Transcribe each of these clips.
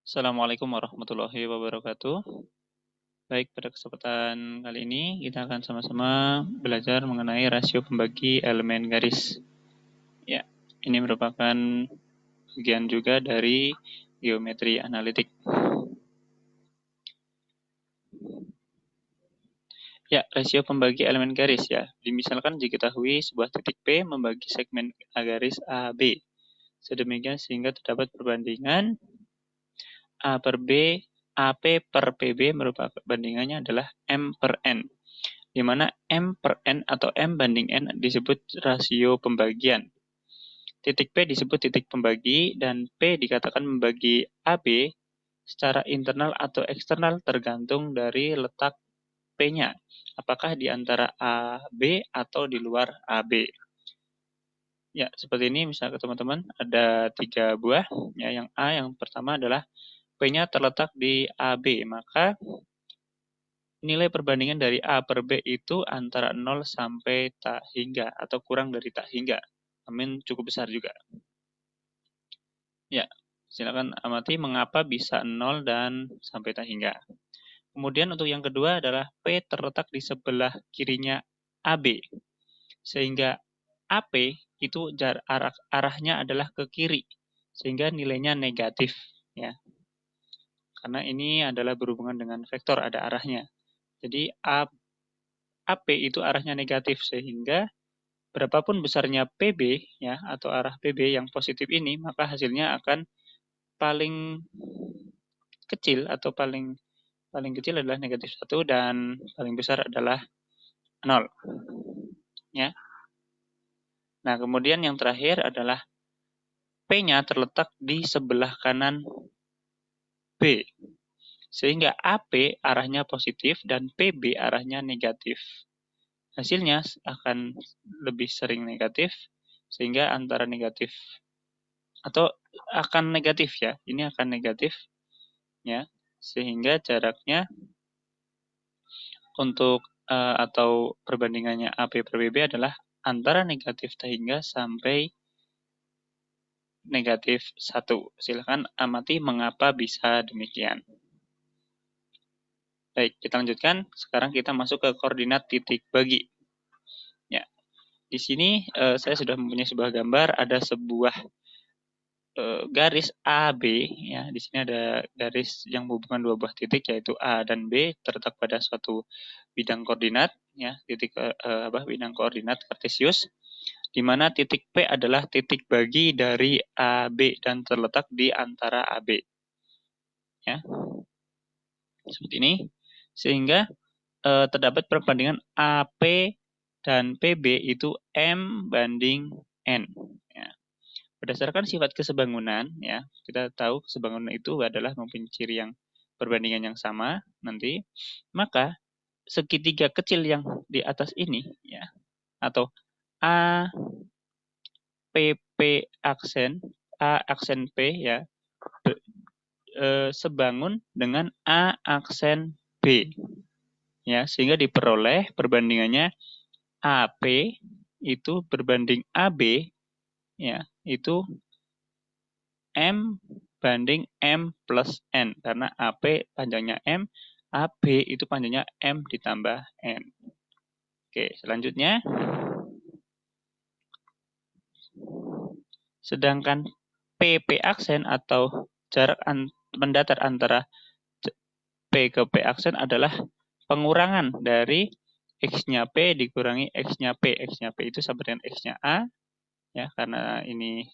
Assalamualaikum warahmatullahi wabarakatuh. Baik, pada kesempatan kali ini kita akan sama-sama belajar mengenai rasio pembagi elemen garis. Ya, ini merupakan bagian juga dari geometri analitik. Ya, rasio pembagi elemen garis ya. Dimisalkan diketahui sebuah titik P membagi segmen garis AB. Sedemikian sehingga terdapat perbandingan A per B, AP per PB merupakan bandingannya adalah M per N, di mana M per N atau M banding N disebut rasio pembagian. Titik P disebut titik pembagi, dan P dikatakan membagi AB secara internal atau eksternal tergantung dari letak P-nya. Apakah di antara AB atau di luar AB. Ya, seperti ini misalnya teman-teman, ada 3 buah. Ya, yang A yang pertama adalah P-nya terletak di AB, maka nilai perbandingan dari A per B itu antara 0 sampai tak hingga atau kurang dari tak hingga. Amin cukup besar juga. Ya, silakan amati mengapa bisa 0 dan sampai tak hingga. Kemudian untuk yang kedua adalah P terletak di sebelah kirinya AB. Sehingga AP itu arahnya adalah ke kiri. Sehingga nilainya negatif. Ya. Karena ini adalah berhubungan dengan vektor, ada arahnya. Jadi AP itu arahnya negatif, sehingga berapapun besarnya PB ya atau arah PB yang positif ini, maka hasilnya akan paling kecil atau paling kecil adalah negatif 1 dan paling besar adalah 0. Ya. Nah, kemudian yang terakhir adalah P-nya terletak di sebelah kanan B. Sehingga AP arahnya positif dan PB arahnya negatif. Hasilnya akan lebih sering negatif, sehingga antara negatif atau akan negatif ya, ini akan negatif ya, sehingga jaraknya untuk atau perbandingannya AP per BB adalah antara negatif hingga sampai negatif 1. Silahkan amati mengapa bisa demikian. Baik, kita lanjutkan. Sekarang kita masuk ke koordinat titik bagi. Ya, di sini saya sudah mempunyai sebuah gambar, ada sebuah garis AB ya. Di sini ada garis yang menghubungkan dua buah titik, yaitu A dan B, terletak pada suatu bidang koordinat ya, titik bidang koordinat kartesius, di mana titik P adalah titik bagi dari AB dan terletak di antara AB. Ya. Seperti ini. Sehingga terdapat perbandingan AP dan PB itu M banding N. Ya. Berdasarkan sifat kesebangunan, ya, kita tahu kesebangunan itu adalah mempunyai ciri yang perbandingan yang sama nanti, maka segitiga kecil yang di atas ini, ya, atau A PP aksen A aksen P ya, sebangun dengan A aksen B, ya, sehingga diperoleh perbandingannya AP itu berbanding AB, ya, itu M banding M plus N, karena AP panjangnya M, AB itu panjangnya M ditambah N. Oke, selanjutnya. Sedangkan PP aksen atau jarak mendatar antara P ke P aksen adalah pengurangan dari X-nya P dikurangi X-nya P. X-nya P itu sama dengan X-nya A, ya, karena ini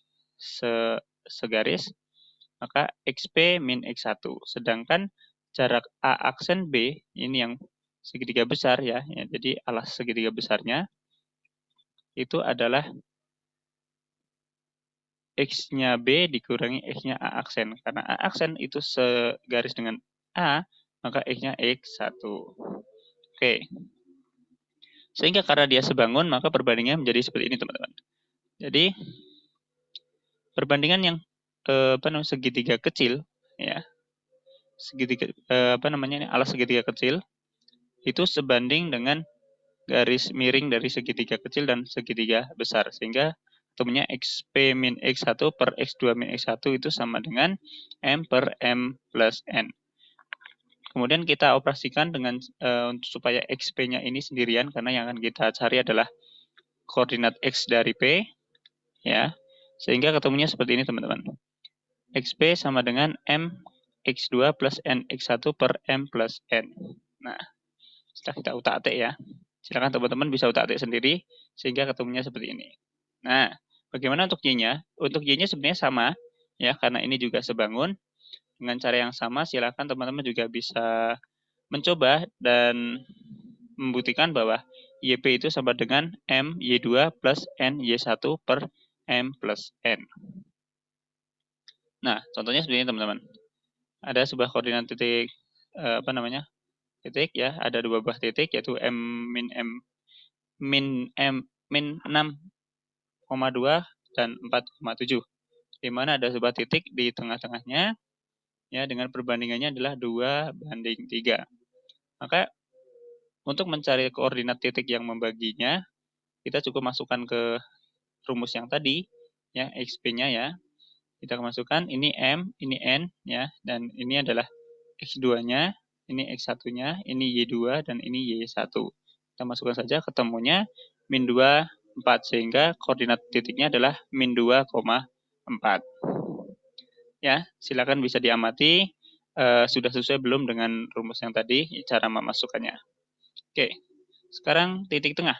segaris, maka XP min X1. Sedangkan jarak A aksen B, ini yang segitiga besar ya, jadi alas segitiga besarnya, itu adalah X-nya B dikurangi X-nya A aksen. Karena A aksen itu segaris dengan A, maka X-nya X1. Oke. Sehingga karena dia sebangun, maka perbandingannya menjadi seperti ini, teman-teman. Jadi, perbandingan yang segitiga kecil, ya, segitiga alas segitiga kecil, itu sebanding dengan garis miring dari segitiga kecil dan segitiga besar. Sehingga ketemunya XP min X1 per X2 min X1 itu sama dengan M per M plus N. Kemudian kita operasikan dengan supaya XP-nya ini sendirian, karena yang akan kita cari adalah koordinat X dari P, ya. Sehingga ketemunya seperti ini, teman-teman. XP sama dengan M X2 plus N X1 per M plus N. Nah, setelah kita utak-atik ya. Silakan teman-teman bisa utak-atik sendiri sehingga ketemunya seperti ini. Nah, bagaimana untuk Y-nya? Untuk Y-nya sebenarnya sama ya, karena ini juga sebangun. Dengan cara yang sama, silakan teman-teman juga bisa mencoba dan membuktikan bahwa YP itu sama dengan M Y2 plus N Y1 per M plus N. Nah, contohnya seperti ini, teman-teman. Ada sebuah koordinat titik titik ya, ada dua buah titik yaitu min 6,2 dan 4,7, di mana ada sebuah titik di tengah-tengahnya ya, dengan perbandingannya adalah 2:3. Maka untuk mencari koordinat titik yang membaginya, kita cukup masukkan ke rumus yang tadi ya, XP-nya ya. Kita masukkan ini M, ini N ya, dan ini adalah X2-nya, ini X1-nya, ini Y2 dan ini Y1. Kita masukkan saja, ketemunya min 2, 4, sehingga koordinat titiknya adalah min 2,4. Ya, silakan bisa diamati sudah sesuai belum dengan rumus yang tadi cara memasukkannya. Oke. Sekarang titik tengah.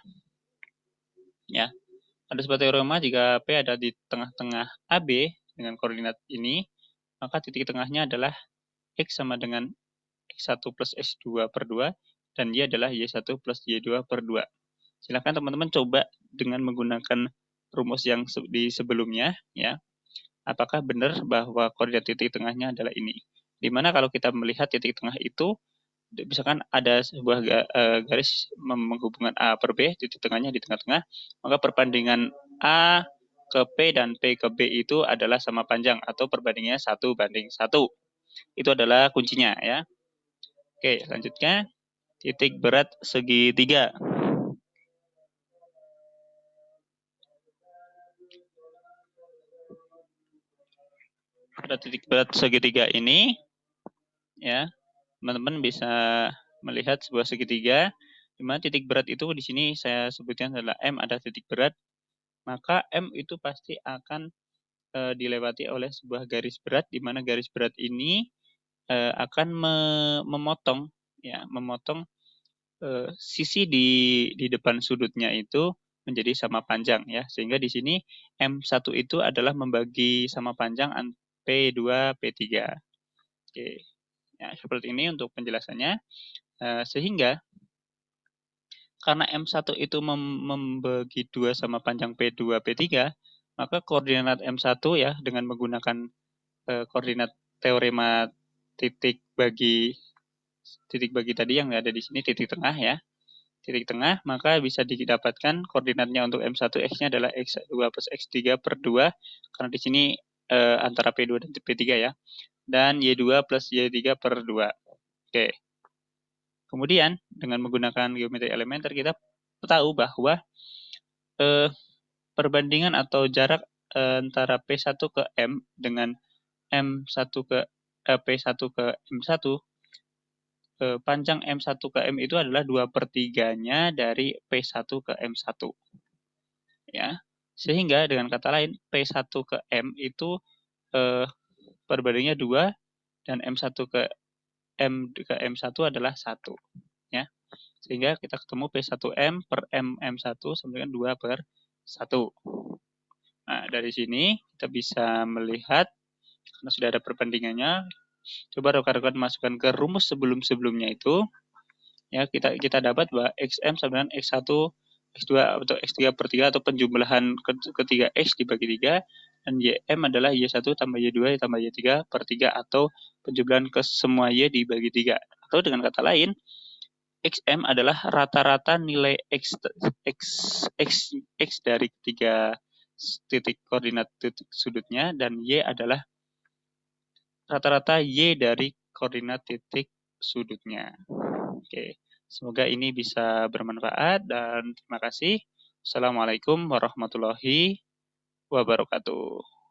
Ya. Ada sebuah teorema jika P ada di tengah-tengah AB dengan koordinat ini, maka titik tengahnya adalah X sama dengan X1 plus X2 per 2, dan Y adalah Y1 plus Y2 per 2. Silakan teman-teman coba dengan menggunakan rumus yang di sebelumnya, ya. Apakah benar bahwa koordinat titik tengahnya adalah ini? Dimana kalau kita melihat titik tengah itu, misalkan ada sebuah garis menghubungkan A per B, titik tengahnya di tengah-tengah, maka perbandingan A ke P dan P ke B itu adalah sama panjang atau perbandingannya 1:1. Itu adalah kuncinya ya. Oke, selanjutnya titik berat segitiga. Pada titik berat segitiga ini ya, teman-teman bisa melihat sebuah segitiga di mana titik berat itu di sini saya sebutkan adalah M, ada titik berat, maka M itu pasti akan dilewati oleh sebuah garis berat, di mana garis berat ini akan memotong sisi di depan sudutnya itu menjadi sama panjang ya, sehingga di sini M1 itu adalah membagi sama panjang P2 P3. Oke. Ya, seperti ini untuk penjelasannya. Sehingga karena M1 itu membagi 2 sama panjang P2 P3, maka koordinat M1 ya dengan menggunakan koordinat teorema titik bagi tadi yang ada di sini, titik tengah ya. Titik tengah, maka bisa didapatkan koordinatnya untuk M1 X-nya adalah X2 plus X3 per 2, karena di sini antara P2 dan P3 ya. Dan Y2 plus Y3 per 2. Oke. Kemudian, dengan menggunakan geometri elementer, kita tahu bahwa perbandingan atau jarak antara P1 ke M dengan M1 ke P1 ke M1, panjang M1 ke M itu adalah 2/3-nya dari P1 ke M1. Ya. Sehingga dengan kata lain, P1 ke M itu perbandingannya 2, dan M1 ke M1 adalah 1. Ya. Sehingga kita ketemu P1M per M1 sama dengan 2/1. Nah, dari sini kita bisa melihat, karena sudah ada perbandingannya, coba rekan-rekan masukkan ke rumus sebelum-sebelumnya itu, ya kita dapat bahwa XM sama dengan X1, X2 atau X3 per 3 atau penjumlahan ketiga X dibagi 3, dan YM adalah Y1 tambah Y2 tambah Y3 per 3 atau penjumlahan ke semua Y dibagi 3. Atau dengan kata lain, XM adalah rata-rata nilai X dari ketiga titik koordinat titik sudutnya, dan Y adalah rata-rata Y dari koordinat titik sudutnya. Oke, semoga ini bisa bermanfaat dan terima kasih. Assalamualaikum warahmatullahi wabarakatuh.